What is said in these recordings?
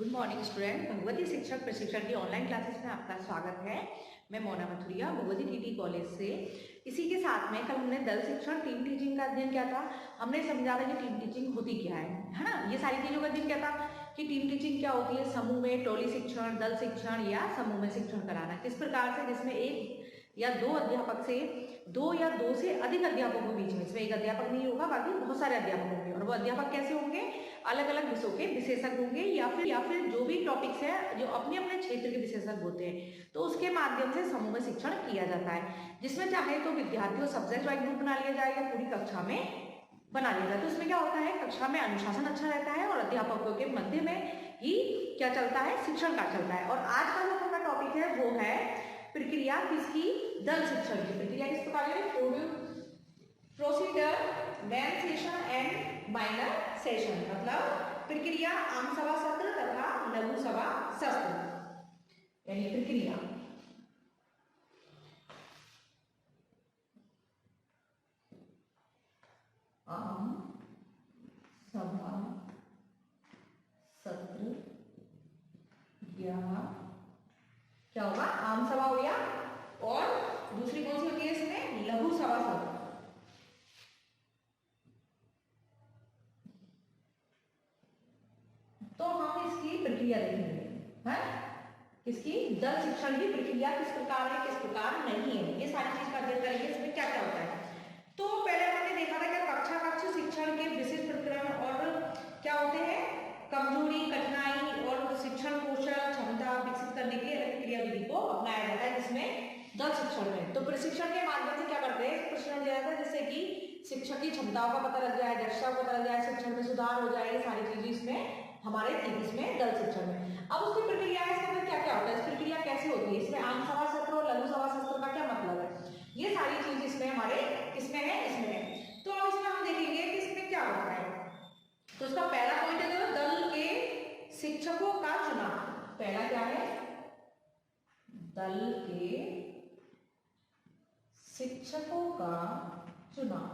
Good morning student. Bhagwati शिक्षक प्रशिक्षण की ऑनलाइन क्लासेस में आपका स्वागत है। मैं मोना मथुरिया भगवती टीटी कॉलेज से। इसी के साथ में कल हमने दल शिक्षण टीम टीचिंग का अध्ययन किया था। हमने समझा था कि टीम टीचिंग होती क्या है ना। ये सारी चीज़ों का अध्ययन किया था कि टीम टीचिंग क्या होती है, समूह में टोली शिक्षण, दल शिक्षण या समूह में शिक्षण कराना किस प्रकार से, जिसमें एक या दो अध्यापक से दो या दो से अधिक अध्यापकों के बीच में, इसमें एक अध्यापक नहीं होगा, बाकी बहुत सारे अध्यापक होंगे। और वो अध्यापक कैसे होंगे, अलग अलग विषयों के विशेषज्ञ होंगे या फिर जो भी टॉपिक्स है जो अपने अपने क्षेत्र के विशेषज्ञ होते हैं, तो उसके माध्यम से समूह में शिक्षण किया जाता है। जिसमें चाहे तो विद्यार्थियों सब्जेक्ट वाइज ग्रुप बना लिया जाए या पूरी कक्षा में बना लिया जाए। तो उसमें क्या होता है, कक्षा में अनुशासन अच्छा रहता है और अध्यापकों के मध्य में ही क्या चलता है, शिक्षण का चलता है। और आज का जो हमारा टॉपिक है वो है प्रक्रिया किसकी, दल शिक्षण की। प्रक्रिया किस प्रकार है, procedure, main session and minor session, मतलब प्रक्रिया आम सभा सत्र तथा लघु सभा सत्र, यानी प्रक्रिया आम सभा सत्र या क्या होगा, आम सभा हो गया, और दूसरी कौन सी होती है इसमें, लघु सभा सत्र। तो हम इसकी प्रक्रिया देखेंगे, है किसकी, दल शिक्षण की प्रक्रिया किस प्रकार है, किस प्रकार नहीं है, ये सारी चीज का अध्ययन करेंगे। इसमें क्या क्या होता है, तो पहले हमने देखा था कि कक्षा कक्ष शिक्षण के विशिष्ट प्रक्रम और क्या होते हैं, कमजोरी, कठिनाई और शिक्षण कौशल क्षमता विकसित करने के लिए अलग प्रक्रिया विधि को अपनाया जाता है, जिसमें दल शिक्षण में। तो प्रशिक्षण के माध्यम से क्या करते हैं, प्रशिक्षण दिया जाता है जिससे कि शिक्षक की क्षमताओं का पता लग जाए, दक्षता का पता लग जाए, शिक्षण में सुधार हो जाए, ये सारी चीजें इसमें हमारे इसमें दल शिक्षण में। अब उसकी प्रक्रिया है, इसके अंदर क्या क्या होता है, इस प्रक्रिया कैसे होती है, इसमें आम सभा सत्र और लघु सभा सत्र का क्या मतलब है, ये सारी चीज इसमें हमारे किसमें है, इसमें है। तो अब इसमें हम देखेंगे कि इसमें क्या होता है। तो इसका पहला पॉइंट है दल के शिक्षकों का चुनाव। पहला क्या है, दल के शिक्षकों का चुनाव।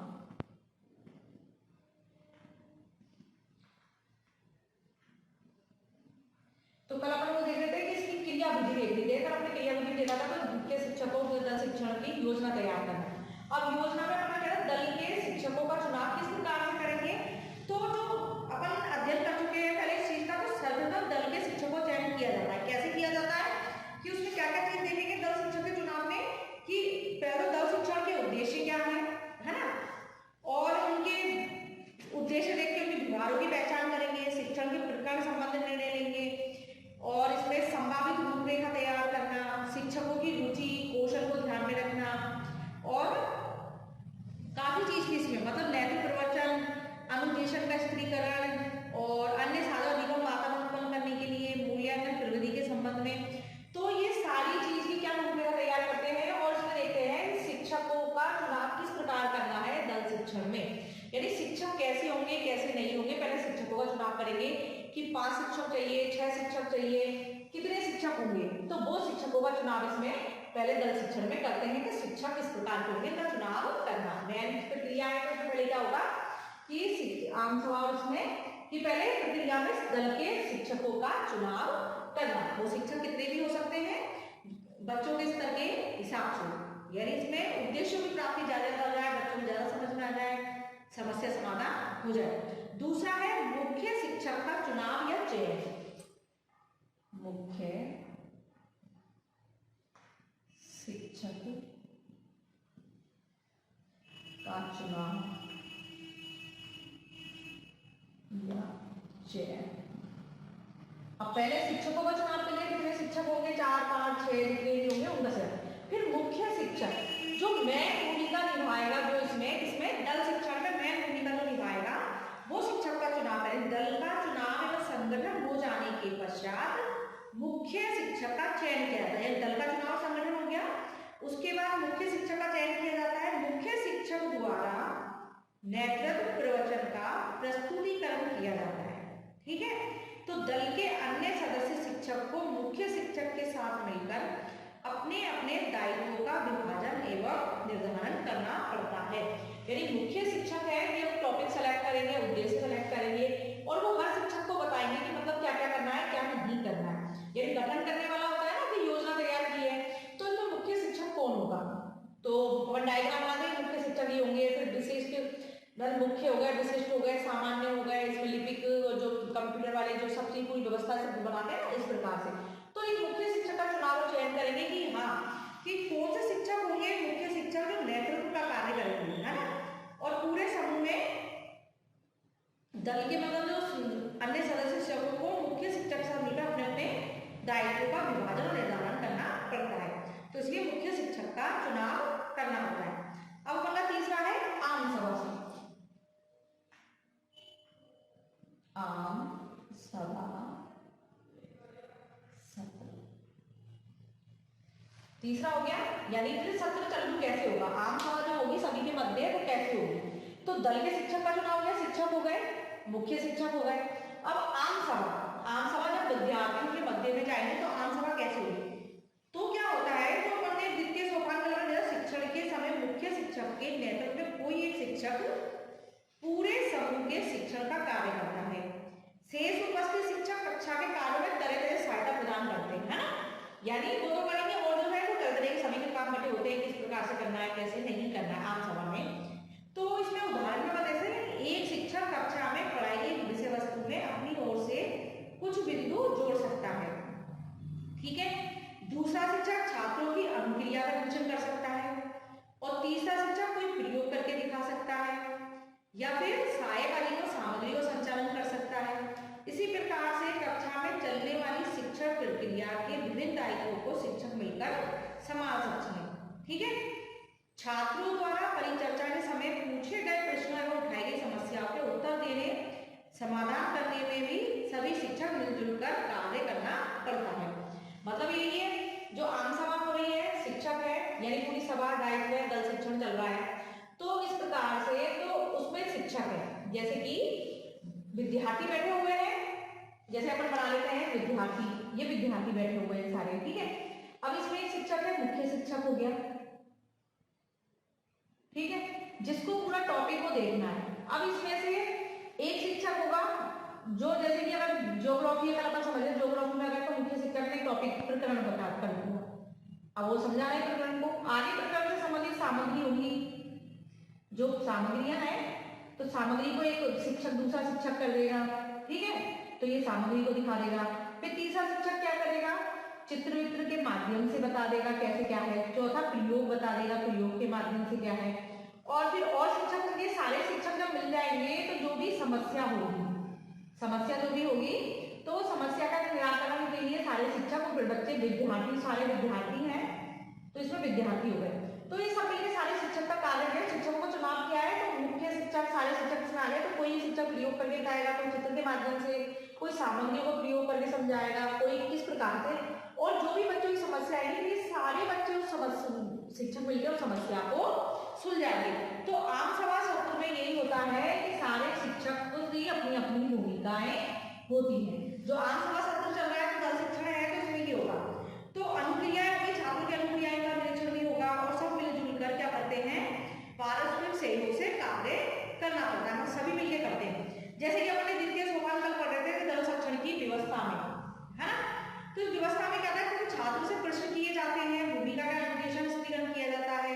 तो कल अपन वो देख रहे थे कि इसकी क्रिया विधि देख रही थी, अपने क्रिया विधि देखा था तो मुख्य शिक्षकों को दल शिक्षण की योजना तैयार करना। अब योजना में अपना क्या है, दल के शिक्षकों का चुनाव किस प्रकार से करेंगे। तो जो अपन अध्ययन कर चुके हैं पहले इस चीज का, तो सर्वप्रथम दल के शिक्षकों का चयन किया जाता है। कैसे किया जाता है कि उसमें क्या क्या चीज देखेंगे दल शिक्षक के चुनाव में, कि पहले दल शिक्षण के उद्देश्य क्या है ना, और उनके उद्देश्य देख के उनके विभागों की पहचान करेंगे, शिक्षण के प्रकरण संबंधित निर्णय लेंगे, और इसमें संभावित रूपरेखा तैयार करना, शिक्षकों की रुचि कौशल को ध्यान में रखना, और काफी चीज की इसमें मतलब नैतिक प्रवचन, अनुदेशन का स्त्रीकरण और अन्य साधन निगम वातावरण उत्पन्न करने के लिए मूल्यांकन प्रविधि के संबंध में। तो ये सारी चीज की क्या रूपरेखा तैयार करते हैं, और इसमें देखते हैं शिक्षकों का चुनाव किस प्रकार करना है दल शिक्षण में, यानी शिक्षक कैसे होंगे कैसे नहीं होंगे। पहले शिक्षकों का चुनाव करेंगे कि 5 शिक्षक चाहिए, 6 शिक्षक चाहिए, कितने शिक्षक होंगे, तो वो शिक्षकों का चुनाव इसमें पहले दल शिक्षण में करते हैं कि शिक्षक किस प्रकार के होंगे, इनका चुनाव करना। मेन प्रक्रिया है, तो पहले क्या होगा कि आम सभा उसमें कि पहले प्रक्रिया में दल के शिक्षकों का चुनाव करना। वो शिक्षक कितने भी हो सकते हैं बच्चों के स्तर के हिसाब से, यानी इसमें उद्देश्यों की प्राप्ति ज्यादा हो जाए, बच्चों को ज्यादा समझ में आ जाए, समस्या समाधान हो जाए। दूसरा है मुख्य शिक्षक का चुनाव या चयन। मुख्य शिक्षक का चुनाव या चयन। अब पहले शिक्षकों का चुनाव के लिए कितने शिक्षक होंगे, 4, 5, 6 जितने भी होंगे उनका चयन। फिर मुख्य शिक्षक जो मेन भूमिका निभाएगा, जो इसमें दल शिक्षण में मेन भूमिका जो निभाएगा वो शिक्षक का चुनाव करें। दल का चुनाव एवं संगठन हो जाने के पश्चात मुख्य शिक्षक का चयन किया जाता है। दल का चुनाव संगठन हो गया, उसके बाद मुख्य शिक्षक का चयन किया जाता है। मुख्य शिक्षक द्वारा नेतृत्व प्रवचन का प्रस्तुतिकरण किया जाता है, ठीक है। तो दल के अन्य सदस्य शिक्षक को मुख्य शिक्षक के साथ मिलकर अपने अपने दायित्वों का विभाजन एवं निर्धारण करना पड़ता है। यानी मुख्य शिक्षक है कि हम टॉपिक सेलेक्ट करेंगे, उद्देश्य सेलेक्ट करेंगे, और और वो हर शिक्षक को बताएंगे कि मतलब क्या क्या करना है, क्या नहीं करना है। यानी गठन करने वाला होता है ना कि योजना तैयार की है, तो इसमें मुख्य शिक्षक कौन होगा, तो अपन डायग्राम बना दें, मुख्य शिक्षक ये होंगे, फिर विशिष्ट मुख्य हो गए, विशिष्ट हो गए, सामान्य हो गए, इसमें लिपिक जो कंप्यूटर वाले जो सब चीज पूरी व्यवस्था से बनाते हैं ना, इस प्रकार से। तो एक मुख्य शिक्षक का चुनाव और चयन करेंगे कि हाँ कि कौन से शिक्षक होंगे, मुख्य शिक्षक जो नेतृत्व का कार्य करेंगे, है ना, और पूरे समूह में दल के मतलब जो अन्य सदस्य शिक्षकों को मुख्य शिक्षक से मिलकर अपने अपने दायित्वों का विभाजन और निर्धारण करना पड़ता है। तो इसलिए मुख्य शिक्षक का चुनाव करना होता है। अब हमारा तीसरा है आम सभा से। आम सभा सत्र तीसरा हो गया, यानी फिर सत्र चालू कैसे होगा, आम सभा जो होगी सभी के मध्य वो कैसे होगी, तो दल के शिक्षक का चुनाव हो गया, शिक्षक हो गए, मुख्य शिक्षक हो गए। अब आम सभा जब विद्यार्थियों के मध्य में जाएंगे तो आम सभा कैसे होगी, तो क्या होता है, तो अपने द्वितीय सोपान शिक्षण के समय मुख्य शिक्षक के नेतृत्व में कोई एक शिक्षक पूरे समूह के शिक्षण का कार्य करता है। शेष उपस्थित शिक्षक कक्षा के कार्यों में तरह तरह सहायता प्रदान करते हैं, है ना, यानी वो तो करेंगे और जो है वो कर देंगे, सभी के काम बटे होते हैं किस प्रकार से करना है, कैसे नहीं करना है आम सभा में। तो इसमें उदाहरण में जैसे एक शिक्षक कक्षा में पढ़ाई की विषय वस्तु में अपनी ओर से कुछ बिंदु जोड़ सकता है, ठीक है। दूसरा शिक्षक छात्रों की अनुक्रिया का निरीक्षण कर सकता है, और तीसरा शिक्षक कोई प्रयोग करके दिखा सकता है, या फिर सहायकारी को सामग्री को संचालन कर सकता है। इसी प्रकार से कक्षा में चलने वाली शिक्षण प्रक्रिया के विभिन्न दायित्वों को शिक्षक मिलकर संभाल सकते हैं, ठीक है। छात्रों द्वारा परिचर्चा के समय पूछे गए प्रश्नों एवं उठाई गई समस्याओं के उत्तर देने, समाधान करने में भी सभी शिक्षक मिलजुल कर कार्य करना पड़ता है। मतलब यही है, जो आम सभा हो रही है, शिक्षक है यानी पूरी सभा दायित्व है, दल शिक्षण चल रहा है, तो इस प्रकार से तो उसमें शिक्षक है, जैसे कि विद्यार्थी बैठे हुए हैं, जैसे अपन बना लेते हैं विद्यार्थी, ये विद्यार्थी बैठे हुए हैं सारे, ठीक है। अब इसमें एक शिक्षक है, मुख्य शिक्षक हो गया, ठीक है, जिसको पूरा टॉपिक को देखना है। अब इसमें से एक शिक्षक होगा जो, जैसे कि अगर ज्योग्राफी अगर अपन समझ रहे ज्योग्राफी में अगर तो मुख्य शिक्षक ने टॉपिक प्रकरण बता कर दिया, अब वो समझा रहे प्रकरण को, आगे प्रकरण से संबंधित सामग्री होगी, जो सामग्रियां हैं तो सामग्री को एक शिक्षक दूसरा शिक्षक कर देगा, ठीक है, तो ये सामग्री को दिखा देगा। फिर तीसरा शिक्षक क्या करेगा, चित्र वित्र के माध्यम से बता देगा कैसे क्या है। चौथा प्रयोग बता देगा, प्रयोग के माध्यम से क्या है। और फिर और शिक्षक, ये सारे शिक्षक जब मिल जाएंगे तो जो भी समस्या होगी, समस्या जो भी होगी तो समस्या का निराकरण के लिए सारे शिक्षक और बच्चे विद्यार्थी, सारे विद्यार्थी हैं तो इसमें विद्यार्थी हो गए। तो ये सब मिलकर सारे शिक्षक का कार्य है। शिक्षकों को चुनाव किया है तो मुख्य शिक्षक, सारे शिक्षक इसमें आ गए, तो कोई शिक्षक प्रयोग करके बताएगा, कोई चित्र के माध्यम से, कोई सामग्री को प्रयोग करके समझाएगा, कोई किस प्रकार से, और जो भी बच्चों की समस्या आएगी ये सारे बच्चे उस शिक्षक मिलकर उस समस्या को सुलझाएंगे। तो आम सभा सत्र में यही होता है कि सारे शिक्षक की अपनी अपनी भूमिकाएं होती हैं। जो आम सभा सत्र चल रहा है तो दल शिक्षण है तो इसमें क्या होगा, तो अनुक्रियाएं होगी, छात्रों की अनुक्रियाएं का निरीक्षण भी होगा, और सब मिलजुल कर क्या करते हैं, पारस्परिक सहयोग से कार्य करना पड़ता है, सभी मिलकर करते हैं। जैसे कि अपने द्वितीय सोपान कल पढ़ रहे थे दल शिक्षण की व्यवस्था में, है ना, तो इस व्यवस्था में क्या है, तो छात्रों से प्रश्न किए जाते हैं, भूमिका का निर्देशन स्पष्टीकरण किया जाता है,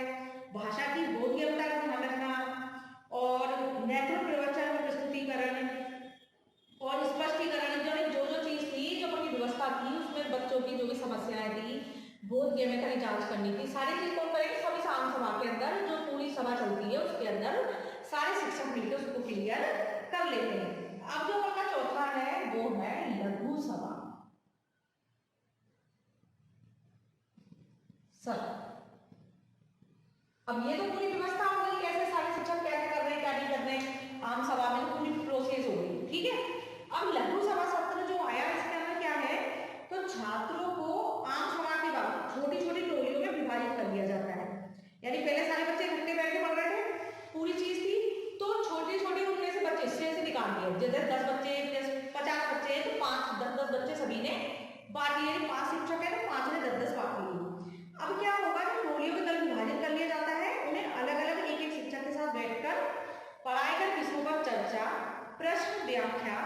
भाषा की बोधगम्यता का ध्यान रखना, और नेतृत्व प्रवचन प्रस्तुतिकरण और स्पष्टीकरण, जो जो चीज थी, जो अपनी व्यवस्था थी उसमें बच्चों की जो भी समस्याएं थी, बोधगम्यता की जांच करनी थी, सारी चीज कौन करेंगे, सभी आम सभा के अंदर जो पूरी सभा चलती है उसके अंदर सारे शिक्षक मिलकर उसको क्लियर कर लेते हैं। अब जो हमारा चौथा है वो है लघु सभा सत्र। अब ये तो पूरी व्यवस्था हो गई, कैसे सारे शिक्षक क्या क्या कर रहे हैं, क्या नहीं कर रहे हैं, आम सभा में तो पूरी प्रोसेस हो गई, ठीक है। अब लघु सभा सत्र जो आया, इसके अंदर क्या है, तो छात्रों को आम सभा के बाद छोटी छोटी टोलियों में विभाजित कर दिया जाता है। यानी पहले सारे बच्चे इकट्ठे बैठ के पढ़ रहे थे, पूरी चीज थी, तो छोटे छोटे उनमें से बच्चे इससे से निकाल दिए, जैसे 10 बच्चे 50 बच्चे हैं तो 5-10 बच्चे सभी ने बांट लिए, 5 शिक्षक है तो 5 ने 10-10 बांट लिए। अब क्या होगा, जो टोलियों के दल विभाजित कर लिया जाता है, उन्हें अलग अलग एक एक शिक्षक के साथ बैठकर पढ़ाई कर विषयों पर चर्चा, प्रश्न व्याख्या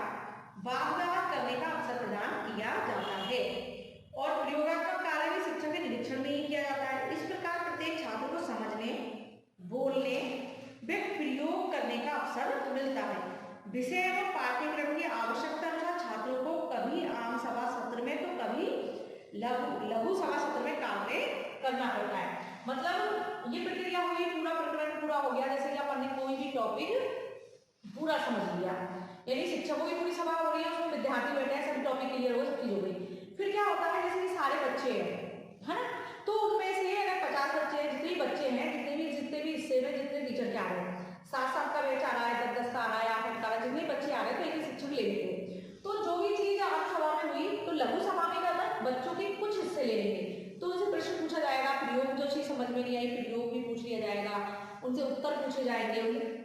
लघु सभा सत्र में कार्य करना पड़ता है। मतलब ये प्रक्रिया हुई, पूरा प्रकरण पूरा हो गया, जैसे कि अपन ने कोई भी टॉपिक पूरा समझ लिया, यानी शिक्षकों की पूरी सभा हो रही है, उसमें विद्यार्थी बैठे हैं, सभी टॉपिक क्लियर हो, सब चीज हो गई। फिर क्या होता है, जैसे कि सारे बच्चे हैं, है ना, तो उनमें से अगर 50 बच्चे हैं, जितने बच्चे हैं, जितने भी हिस्से में जितने टीचर के आ रहे हैं, 7-7 का बैच आ रहा है, 10-10 का आ रहा है, 8-8 का आ रहा है, जितने बच्चे आ रहे हैं, तो एक शिक्षक ले लेते हैं। तो जो भी चीज आम सभा में हुई, तो लघु सभा में क्या था, बच्चों के कुछ हिस्से ले लेंगे, तो उनसे प्रश्न पूछा जाएगा, प्रयोग जो चीज समझ में नहीं आई, प्रयोग भी पूछ लिया जाएगा, उनसे उत्तर पूछे जाएंगे,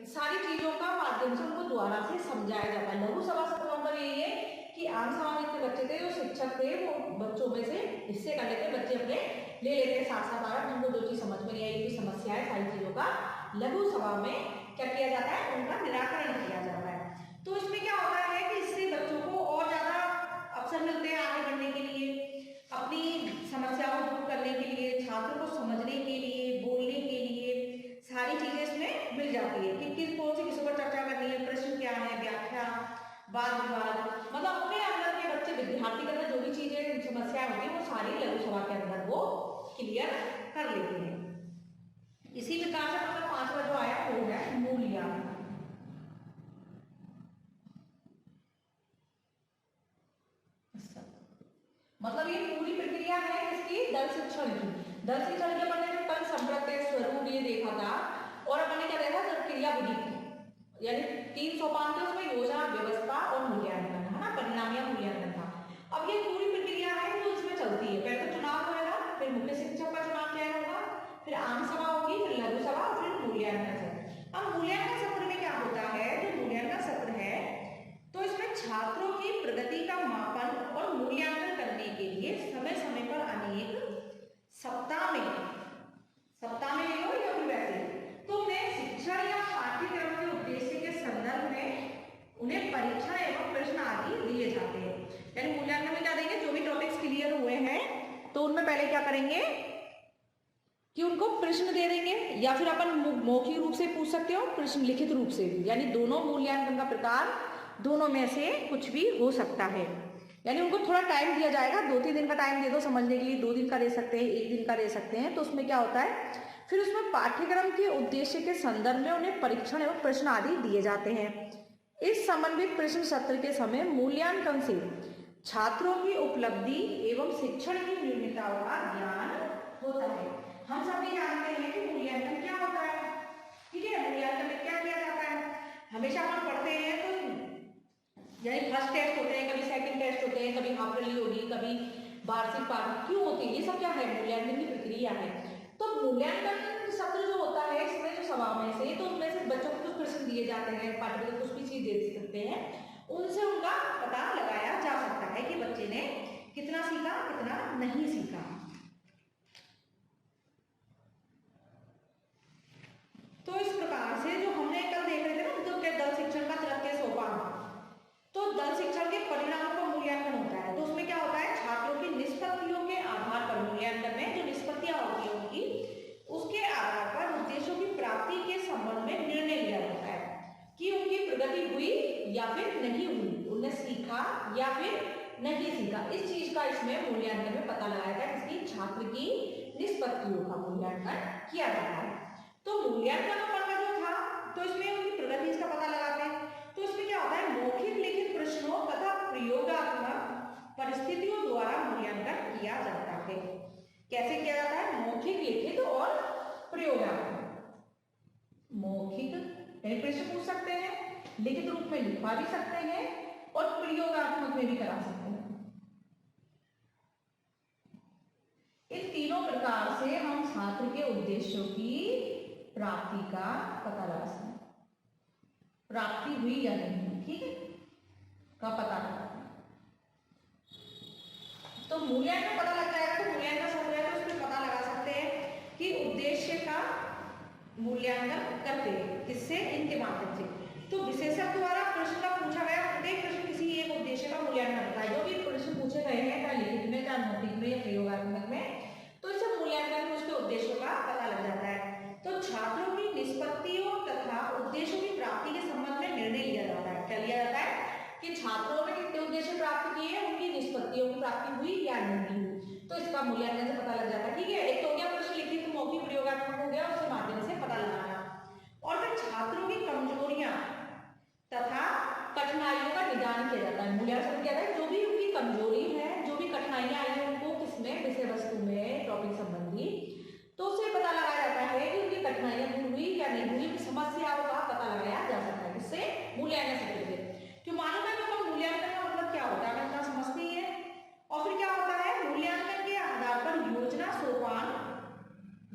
सारी चीजों का माध्यम से उनको द्वारा से समझाया जाता है। लघु सभा सत्र मतलब यही है कि आम सभा में जितने बच्चे थे, जो शिक्षक थे, वो बच्चों में से हिस्से कर लेते, बच्चे अपने ले लेते हैं 7-7 8, उनको जो चीज समझ में नहीं आई, कोई समस्या है, सारी चीजों का लघु सभा में क्या किया जाता है, उनका निराकरण किया जाता है। तो इसमें क्या होता है कि इससे बच्चों को और ज्यादा अवसर मिलते हैं आगे बढ़ने के लिए, अपनी समस्याओं को दूर करने के लिए, छात्र को समझने के लिए, बोलने के लिए, सारी चीजें इसमें मिल जाती है कि किस कौन सी किसी पर चर्चा करनी है, प्रश्न क्या है, व्याख्या, वाद विवाद, मतलब अपने अंदर के बच्चे विद्यार्थी के अंदर जो भी चीजें समस्याएं होती है, वो सारी लघु सभा के अंदर वो क्लियर कर लेते हैं। इसी प्रकार से मतलब 5वां जो आया वो है मूल्यांकन। मतलब ये पूरी प्रक्रिया है इसकी दल शिक्षण की। दल शिक्षण के अपन ने कल संप्रत्य स्वरूप ये देखा था, और अपन ने क्या देखा, क्रिया विधि, यानी 3 सोपान थे, उसमें योजना, व्यवस्था और मूल्यांकन, है ना, परिणाम या मूल्यांकन था। अब ये पूरी प्रक्रिया है जो इसमें चलती है, पहले तो चुनाव होगा, फिर मुख्य शिक्षक का चुनाव क्या होगा, फिर आम सभा होगी, फिर लघु सभा और फिर मूल्यांकन सत्र। अब मूल्यांकन सत्र में क्या होता है, जो मूल्यांकन सत्र है, तो इसमें छात्रों की प्रगति का मापन और मूल्यांकन करने के लिए समय समय पर अनेक सप्ताह में ले लो या फिर वैसे, तो उन्हें शिक्षण या पाठ्यक्रम के उद्देश्य के संदर्भ में उन्हें परीक्षा एवं प्रश्न आदि दिए जाते हैं। यानी मूल्यांकन में क्या देंगे, जो भी टॉपिक्स क्लियर हुए हैं, तो उनमें पहले क्या करेंगे कि उनको प्रश्न दे देंगे, या फिर अपन मौखिक रूप से पूछ सकते हो, प्रश्न लिखित रूप से भी, यानी दोनों मूल्यांकन का प्रकार, दोनों में से कुछ भी हो सकता है। यानी उनको थोड़ा टाइम दिया जाएगा, 2-3 दिन का टाइम दे दो समझने के लिए, 2 दिन का दे सकते हैं, 1 दिन का दे सकते हैं। तो उसमें क्या होता है, फिर उसमें पाठ्यक्रम के उद्देश्य के संदर्भ में उन्हें परीक्षण एवं प्रश्न आदि दिए जाते हैं। इस संबंधित प्रश्न सत्र के समय मूल्यांकन से छात्रों की उपलब्धि एवं शिक्षण की न्यूनताओं का ज्ञान होता है। हम सभी जानते हैं कि मूल्यांकन क्या होता है, ठीक है, मूल्यांकन में क्या किया जाता है, हमेशा हम पढ़ते हैं तो यानी फर्स्ट टेस्ट होते हैं, कभी सेकंड टेस्ट होते हैं, कभी हाफ ईयरली होगी, कभी वार्षिक पाठ, क्यों होती है, ये सब क्या है, मूल्यांकन की प्रक्रिया है। तो मूल्यांकन सत्र जो होता है, इसमें जो सभा में से, तो उनमें से बच्चों को कुछ प्रश्न दिए जाते हैं, पाठ्यक्रम कुछ भी चीज दे सकते हैं, उनसे उनका पता लगाया जा सकता है कि बच्चे ने कितना सीखा, कितना नहीं सीखा। तो इस प्रकार से जो हमने कल देख रहे थे ना, तो क्या दल शिक्षण का तृतीय सोपान, तो दल शिक्षण के परिणामों का मूल्यांकन होता है। तो उसमें क्या होता है, छात्रों की निष्पत्तियों के आधार पर, मूल्यांकन में जो निष्पत्तियां होती है उनकी, उसके आधार पर उद्देश्यों की प्राप्ति के संबंध में निर्णय लिया जाता है कि उनकी प्रगति हुई या फिर नहीं हुई, उन्हें सीखा या फिर नहीं सीखा। इस चीज का इसमें मूल्यांकन में पता लगाया जाता है, इसकी छात्र की निष्पत्तियों का मूल्यांकन किया जाता है। तो मूल्यांकन का जो था, तो इसमें उनकी प्रगति का पता लगाते हैं। तो इसमें क्या होता है, मौखिक लिखित प्रश्नों तथा प्रयोगात्मक परिस्थितियों द्वारा मूल्यांकन किया जाता है। कैसे किया जाता है, मौखिक, लिखित और प्रयोगात्मक। मौखिक यानी प्रश्न पूछ सकते हैं, लिखित रूप में लिखवा भी सकते हैं, और प्रयोगात्मक में भी करा सकते हैं। इन तीनों प्रकार से हम छात्र के उद्देश्यों की प्राप्ति का पता लगा सकते हैं, प्राप्ति हुई या नहीं, ठीक है, का पता लगा। तो मूल्यांकन पता लग जाएगा, तो मूल्यांकन सत्र है, तो उसमें पता लगा सकते हैं कि उद्देश्य का मूल्यांकन करते हैं, किससे, इनके माध्यम से। तो विशेषज्ञ द्वारा प्रश्न का पूछा गया प्रत्येक प्रश्न किसी एक उद्देश्य का मूल्यांकन होता है। जो भी प्रश्न पूछे गए हैं, चाहे लिखित में, चाहे मौखिक में या प्रयोगात्मक में, तो इससे मूल्यांकन में उसके उद्देश्यों का पता लग जाता है। तो छात्रों की निष्पत्तियों तथा उद्देश्यों की प्राप्ति के संबंध में निर्णय लिया जाता है। क्या लिया जाता है कि छात्रों ने कितने उद्देश्य प्राप्त किए, उनकी निष्पत्तियों की प्राप्ति हुई या नहीं हुई। तो इसका मूल्यांकन से पता लग जाता है। ठीक है, एक तो हो गया प्रश्न लिखित मौखिक प्रयोगात्मक हो गया, उसके माध्यम से पता लगाना। और फिर छात्रों की कमजोरियां तथा कठिनाइयों का निदान किया जाता है। मूल्यांकन क्या है, जो भी उनकी कमजोरी है, जो भी कठिनाइयां आई है उनको किसमें, विषय वस्तु में, टॉपिक संबंधी, तो उससे पता लगाया जाता है कि उनकी कठिनाइयां दूर हुई या नहीं हुई, समस्याओं का पता लगाया जा सकता है। इससे मूल्यांकन से क्यों मालूम है कि मूल्यांकन का मतलब क्या होता है, इतना समझते ही है। और फिर क्या होता है, मूल्यांकन के आधार पर योजना सोपान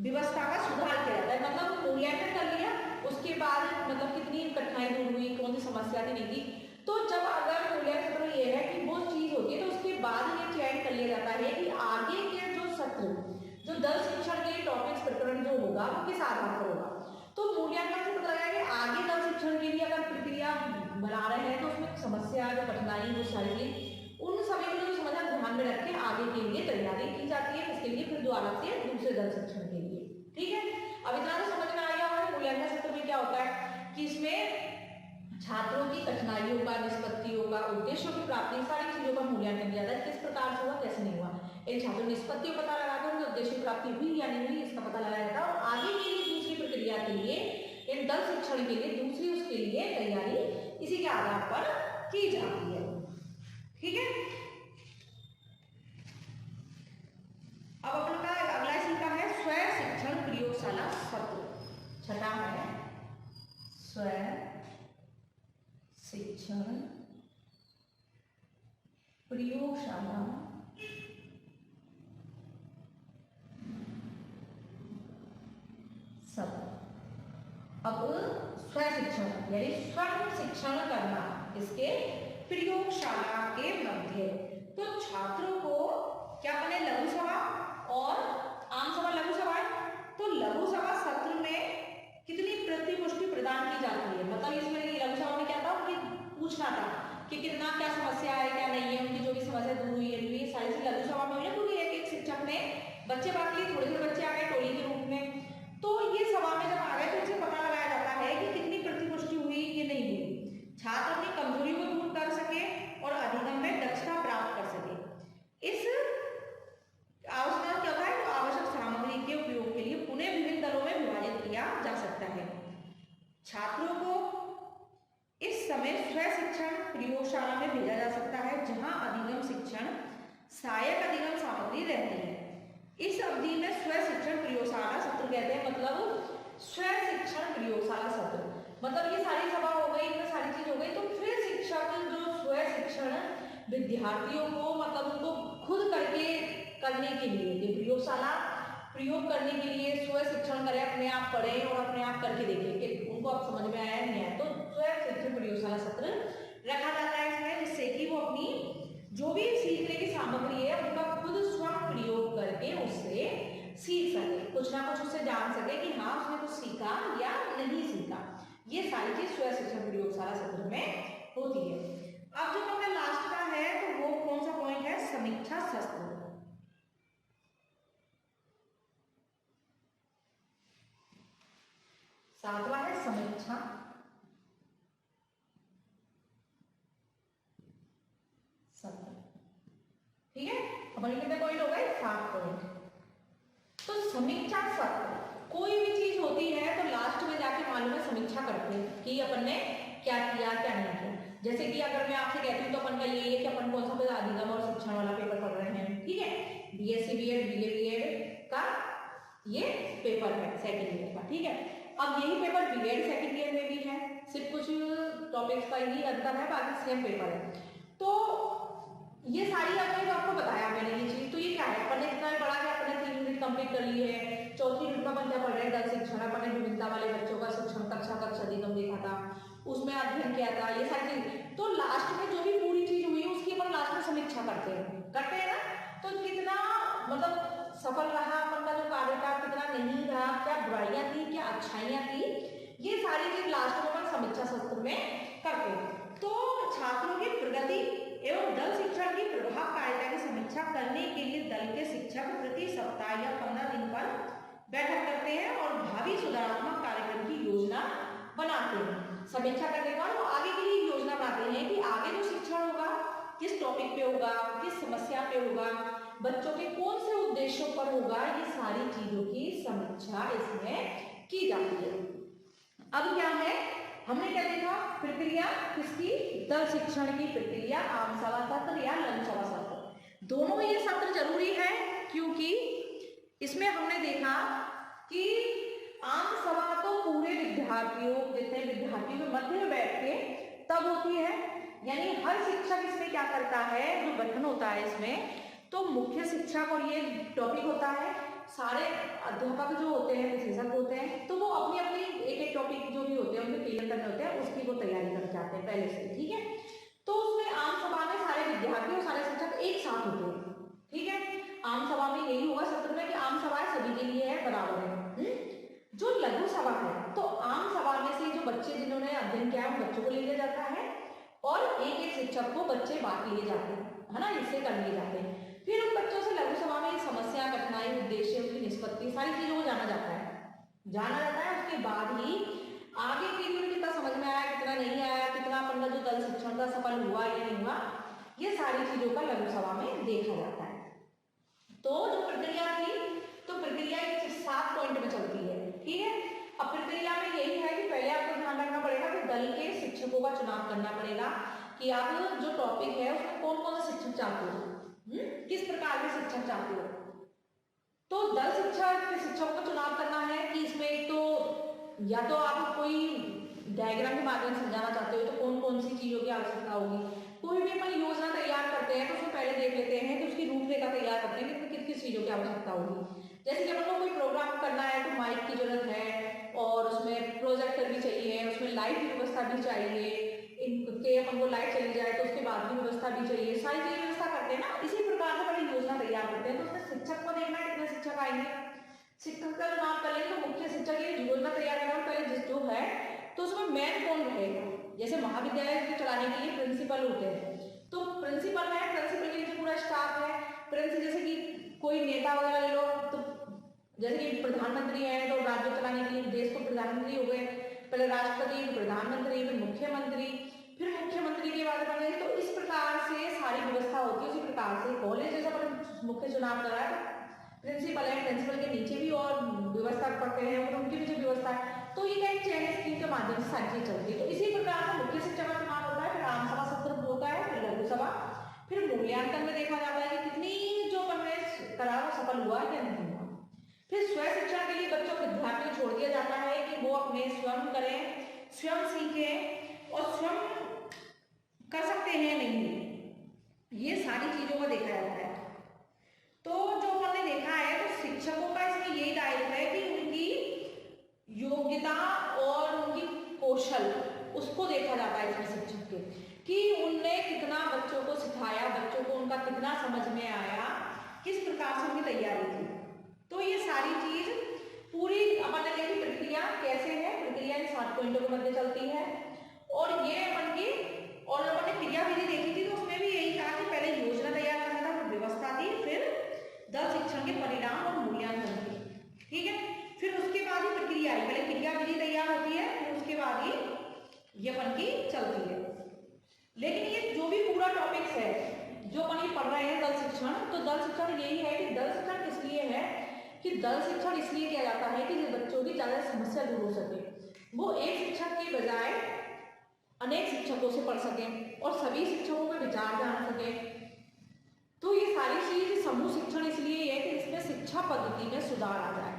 व्यवस्था का सुधार किया जाता है। मतलब मूल्यांकन कर लिया, उसके बाद मतलब कितनी कठिनाई दूर हुई, कौन सी समस्या थी नहीं थी, तो जब अगर मूल्यांकन ये है कि वो चीज होगी तो उसके बाद ये चयन कर लिया जाता है कि आगे के जो सत्र, जो दल शिक्षण के टॉपिक्स प्रकरण जो होगा वो किस आधार पर होगा। तो मूल्यांकन से पता लगा कि आगे दल शिक्षण के लिए अगर प्रक्रिया बना रहे हैं तो उसमें समस्या जो कठिनाई वो सारी उन सभी को जो समझा ध्यान में रख के आगे के लिए तैयारी की जाती है, इसके लिए फिर दोबारा से दूसरे दल शिक्षण के लिए। ठीक है, अब इतना तो समझ में आ गया होगा मूल्यांकन सत्र में क्या होता है कि इसमें छात्रों की कठिनाइयों का, निष्पत्तियों का, उद्देश्यों की प्राप्ति, सारी चीजों का मूल्यांकन किया जाता है, किस प्रकार से हुआ, कैसे नहीं हुआ। इन छात्रों निष्पत्तियों पता लगाकर उनके उद्देश्य की प्राप्ति हुई या नहीं हुई इसका पता लगाया जाता है, और आगे के लिए दूसरी प्रक्रिया के लिए, इन दल शिक्षण के लिए दूसरी उसके लिए तैयारी इसी के आधार पर की जाती है। ठीक है, अब अपना अगला इसी का है स्व शिक्षण प्रयोगशाला सत्र। छठा है स्व शिक्षण प्रयोगशाला सत्र। अब स्व शिक्षण यानी स्वयं शिक्षण करना इसके प्रयोगशाला के मध्य, तो छात्रों को क्या बने, लघु सभा और आम सभा। लघु सभा, तो लघु सभा सत्र में कितनी प्रतिपुष्टि प्रदान की जाती है, मतलब इसमें लघु सभा में क्या था, उनकी पूछना था कि कितना क्या समस्या है, क्या नहीं है, उनकी जो भी समस्या दूर हुई है, सारी चीज लघु सभा में हुई है, क्योंकि एक एक शिक्षक ने बच्चे बांट लिए, थोड़े थोड़े बच्चे आ गए टोली के रूप में, तो ये सभा में जब आ गए तो इसे पता लगाया जाता है कि कितनी प्रतिपुष्टि हुई कि नहीं हुई, छात्र अपनी कमजोरी को दूर कर सके और अधिगम में दक्षता प्राप्त कर सके। इस आवश्यकता क्या होता है, तो आवश्यक सामग्री के उपयोग के लिए पुनः विभिन्न दलों में विभाजित किया जा सकता है। छात्रों को इस समय स्व शिक्षण प्रयोगशाला में भेजा जा सकता है, जहां अधिगम शिक्षण सहायक अधिगम सामग्री रहती है। इस अवधि में स्व शिक्षण प्रयोगशाला सत्र कहते हैं, मतलब स्व शिक्षण प्रयोगशाला सत्र, मतलब ये सारी सभा हो गई, इतनी सारी चीज हो गई, तो फिर शिक्षक जो स्व शिक्षण विद्यार्थियों को मतलब उनको खुद करके करने के लिए, ये प्रयोगशाला प्रयोग करने के लिए स्व शिक्षण करें, अपने आप पढ़ें और अपने आप करके देखें कि उनको अब समझ में आया नहीं आया, तो स्व शिक्षण प्रयोगशाला सत्र रखा जाता है इसमें, जिससे कि वो अपनी जो भी सीखने की सामग्री है उनका खुद स्वयं प्रयोग करके उससे सीख सके, कुछ ना कुछ उससे जान सके कि हाँ उसने कुछ सीखा या नहीं सीखा। ये सारी चीज स्व शिक्षण प्रयोगशाला सत्र में होती है। अब जो अपना लास्ट का है तो वो कौन सा पॉइंट है, समीक्षा सत्र। सातवां है समीक्षा सत्र। ठीक है, हमारे कितने पॉइंट हो गए, 7 पॉइंट। तो समीक्षा सत्र, कोई भी चीज होती है तो लास्ट में जाके मालूम है समीक्षा करते हैं कि अपन ने क्या किया क्या नहीं किया। जैसे कि अगर मैं आपसे कहती हूँ तो अपन का ये है कि अपन कौन सा अधिगम और शिक्षण वाला पेपर पढ़ रहे हैं, ठीक है, बीएससी बीएड बीए बीएड का ये पेपर है सेकेंड ईयर का। ठीक है, अब यही पेपर बीएड सेकेंड ईयर में भी है, सिर्फ कुछ टॉपिक्स का ही अंतर है, बाकी सेम पेपर है। तो ये सारी आपने जो आपको बताया मैंने ये चीज, तो ये क्या है, अपन ने इतना बड़ा कि अपन ने 3 यूनिट कंप्लीट कर ली है, चौथी यूनिट में अपन क्या पढ़ रहे हैं, दल शिक्षण, अपन ने विभिन्नता वाले बच्चों का शिक्षण कक्षा अधिगम देखा था, उसमें अध्ययन किया था, ये सारी चीज। तो लास्ट में जो भी पूरी चीज हुई उसकी अपन लास्ट में समीक्षा करते हैं ना, तो कितना मतलब सफल रहा अपन का जो कार्यकाल, कितना नहीं रहा, क्या बुराइयां थी क्या अच्छाइयां थी, ये सारी चीज लास्ट में अपन समीक्षा सत्र में करते हैं। तो छात्रों की प्रगति एवं दल शिक्षण की प्रभावकारिता की समीक्षा करने के लिए दल के शिक्षक प्रति सप्ताह या 15 दिन पर बैठक करते हैं और भावी सुधारात्मक कार्यक्रम की योजना बनाते हैं। समीक्षा करने के बाद वो आगे के लिए योजना बनाते हैं कि आगे जो शिक्षण होगा किस टॉपिक पे होगा, किस समस्या पे होगा, बच्चों के कौन से उद्देश्यों पर होगा, ये सारी चीजों की समीक्षा इसमें की जाती है। अब क्या है, हमने क्या देखा, प्रक्रिया किसकी, दल शिक्षण की प्रक्रिया, आम सभा सत्र या लोकसभा सत्र। दोनों ये सत्र जरूरी है क्योंकि इसमें हमने देखा कि आम सभा तो पूरे विद्यार्थियों, जितने विद्यार्थियों के मध्य में बैठ के तब होती है, यानी हर शिक्षक इसमें क्या करता है, जो गठन होता है इसमें, तो मुख्य शिक्षक और ये टॉपिक होता है, सारे अध्यापक जो होते हैं, विशेषज्ञ होते हैं, तो वो अपनी अपनी एक एक टॉपिक जो भी होते हैं उनको क्लियर करने होते हैं, उसकी वो तैयारी करके आते हैं पहले से, ठीक है। तो उसमें आम सभा में सारे विद्यार्थी और सारे शिक्षक एक साथ होते हैं, ठीक है। आम सभा में यही होगा सत्र में कि आम सभाएं सभी के लिए है, बराबर है। जो लघु सभा है, तो आम सभा में से जो बच्चे जिन्होंने अध्ययन किया है उन बच्चों को ले लिया जाता है और एक एक शिक्षक को बच्चे बांट लिए जाते हैं, है ना, इससे कर लिए जाते हैं। फिर उन बच्चों से लघु सभा में समस्या, कठिनाई, उद्देश्य, उनकी निष्पत्ति, सारी चीजों को जाना जाता है। उसके बाद ही आगे की भी कितना समझ में आया, कितना नहीं आया, कितना अपन का जो दल शिक्षण का सफल हुआ या नहीं हुआ, ये सारी चीजों का लघु सभा में देखा जाता है। तो जो प्रक्रिया थी, तो प्रक्रिया 7 पॉइंट में चलती है, ठीक है। अब प्रक्रिया में यही है कि पहले आपको ध्यान रखना पड़ेगा कि दल के शिक्षकों का चुनाव करना पड़ेगा कि आप जो टॉपिक है उसमें कौन कौन से शिक्षक चाहते हो, किस प्रकार के शिक्षक चाहते हो। तो दल शिक्षक के शिक्षकों का चुनाव करना है कि इसमें एक तो या तो आप कोई डायग्राम के माध्यम से समझाना चाहते हो, तो कौन कौन सी चीजों की आवश्यकता होगी। कोई भी अपन योजना तैयार करते हैं तो उसमें पहले देख लेते हैं कि उसकी रूपरेखा तैयार करते हैं कि किस किस चीजों की आवश्यकता होगी। जैसे कि अपन को कोई प्रोग्राम करना है तो माइक की जरूरत है और उसमें प्रोजेक्टर भी चाहिए, उसमें लाइट की व्यवस्था भी चाहिए, इनके अपन को लाइट चली जाए तो उसके बाद की व्यवस्था भी चाहिए, सारी चीजें व्यवस्था करते हैं ना। इसी प्रकार से पहले योजना तैयार करते हैं, तो उसमें शिक्षक को देखना है कितने शिक्षक आएंगे, शिक्षक का चुनाव कर लेंगे। तो मुख्य शिक्षक ये योजना तैयार करना पहले जिस जो है, तो उसमें मेन कौन रहेगा। जैसे महाविद्यालय को चलाने के लिए प्रिंसिपल होते हैं, तो प्रिंसिपल है, प्रिंसिपल के नीचे पूरा स्टाफ है। प्रिंसिपल जैसे कि कोई नेता वगैरह ले लो, तो जैसे कि प्रधानमंत्री है तो राज्य चलाने के लिए देश को प्रधानमंत्री हो गए, पहले राष्ट्रपति, प्रधानमंत्री, फिर मुख्यमंत्री, फिर मुख्यमंत्री के बाद बनेंगे। तो इस प्रकार से सारी व्यवस्था होती है। उसी प्रकार से कॉलेज जैसा पर मुख्य चुनाव करा है, प्रिंसिपल है, प्रिंसिपल के नीचे भी और व्यवस्था करते हैं और उनके पीछे व्यवस्था है। तो ये एक चेन स्कीम के माध्यम से सारी चीज चलती है। तो इसी प्रकार से मुख्य शिक्षक का चुनाव होता है, फिर आम सभा सत्र होता है, फिर लघु सभा, फिर मूल्यांकन में देखा जाता है कि कितनी जो अपन करा सफल हुआ या नहीं हुआ। फिर स्व शिक्षण के लिए बच्चों को विद्यार्थियों छोड़ दिया जाता है कि वो अपने स्वयं करें, स्वयं सीखें और स्वयं कर सकते हैं नहीं, ये सारी चीजों को देखा जाता है। तो जो हमने देखा है, तो शिक्षकों का इसमें यही दायित्व है कि उनकी योग्यता और उनकी कौशल उसको देखा जाता है इसमें शिक्षक के, कि उनने कितना बच्चों को सिखाया, बच्चों को उनका कितना समझ में आया, किस प्रकार से उनकी तैयारी थी। तो ये सारी चीज पूरी अपन ने देखी प्रक्रिया कैसे है, प्रक्रिया इन 7 पॉइंटों के मध्य चलती है। और ये अपन की और अपन ने क्रिया विधि देखी थी, तो उसमें भी यही कहा कि पहले योजना तैयार करना था, फिर व्यवस्था थी, फिर दल शिक्षण के परिणाम और मूल्यांकन थी, ठीक है। फिर उसके बाद ही प्रक्रिया आई, पहले क्रिया विधि तैयार होती है, फिर उसके बाद ही ये अपन की चलती है। लेकिन ये जो भी पूरा टॉपिक्स है जो अपन ये पढ़ रहे हैं दल शिक्षण, तो दल शिक्षण यही है कि दल शिक्षण इसलिए है कि दल शिक्षण इसलिए किया जाता है कि बच्चों की ज्यादा समस्या दूर हो सके, वो एक शिक्षक के बजाय अनेक शिक्षकों से पढ़ सकें और सभी शिक्षकों के विचार जान सकें। तो ये सारी चीज समूह शिक्षण इसलिए है कि इसमें शिक्षा पद्धति में सुधार आ जाए,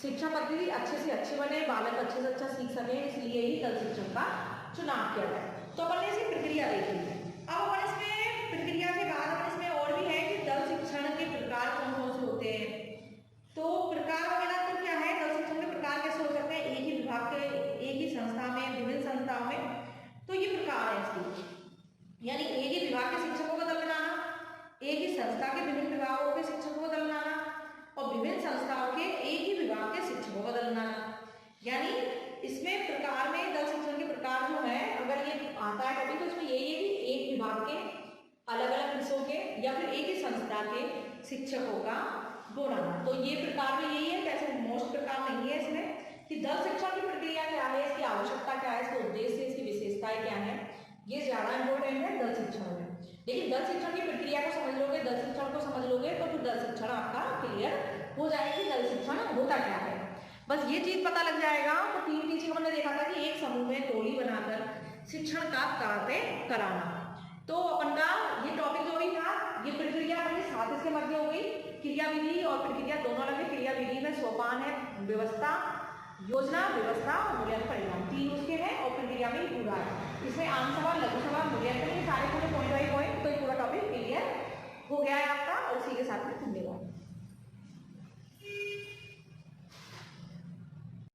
शिक्षा पद्धति अच्छे से अच्छे बने, बालक अच्छे से अच्छा सीख सके, इसलिए ही दल शिक्षण का चुनाव किया जाए। तो अपन ने इसकी प्रक्रिया देखी। अब अपन इसमें प्रक्रिया के बाद अपन इसमें और भी है कि दल शिक्षण के प्रकार कौन कौन से होते हैं। तो प्रकार वगैरह तो क्या है, दल शिक्षण के प्रकार कैसे हो सकते हैं, एक ही विभाग के एक ही संस्था में, विभिन्न संस्थाओं में। तो ये प्रकार है इसकी, यानी एक ही विभाग के शिक्षकों का दल बनाना, एक ही संस्था के विभिन्न विभागों के शिक्षकों का दल बनाना और विभिन्न संस्थाओं के एक ही विभाग के शिक्षकों का दल बनाना। यानी इसमें प्रकार में दल शिक्षण के प्रकार जो है, अगर ये आता है टॉपिक, तो इसमें यही है कि एक विभाग के अलग अलग विषयों के या फिर एक ही संस्था के शिक्षकों का बनाना। तो ये प्रकार में यही है, कैसे मोस्ट प्रकार नहीं है इसमें कि दल शिक्षण की प्रक्रिया क्या है, इसकी आवश्यकता क्या है, इसके उद्देश्य, इसकी विशेषताएं क्या है, ये ज्यादा इंपॉर्टेंट है दल शिक्षण में। लेकिन दल शिक्षण की प्रक्रिया को समझ लोगे, दल शिक्षण को समझ लोगे तो फिर दल शिक्षण आपका क्लियर हो जाएगी, दल शिक्षण होता क्या है, बस ये चीज पता लग जाएगा। तो टीम टीचिंग हमने देखा था कि एक समूह में टोली बनाकर शिक्षण का कार्य कराना। तो अपन का ये टॉपिक जो भी था, ये प्रक्रिया अपने साथ इसके मध्य हो गई। क्रियाविधि और प्रक्रिया दोनों अलग है। क्रियाविधि में सोपान है, व्यवस्था, योजना, व्यवस्था और मूल्यांकन परिणाम, तीन उसके हैं, और प्रक्रिया में पूरा है। इसमें आम सवाल, लघु सवाल, मूल्यांकन, सारे पूरे पॉइंट बाई पॉइंट, तो ये पूरा टॉपिक क्लियर हो गया है आपका। और इसी के साथ में धन्यवाद।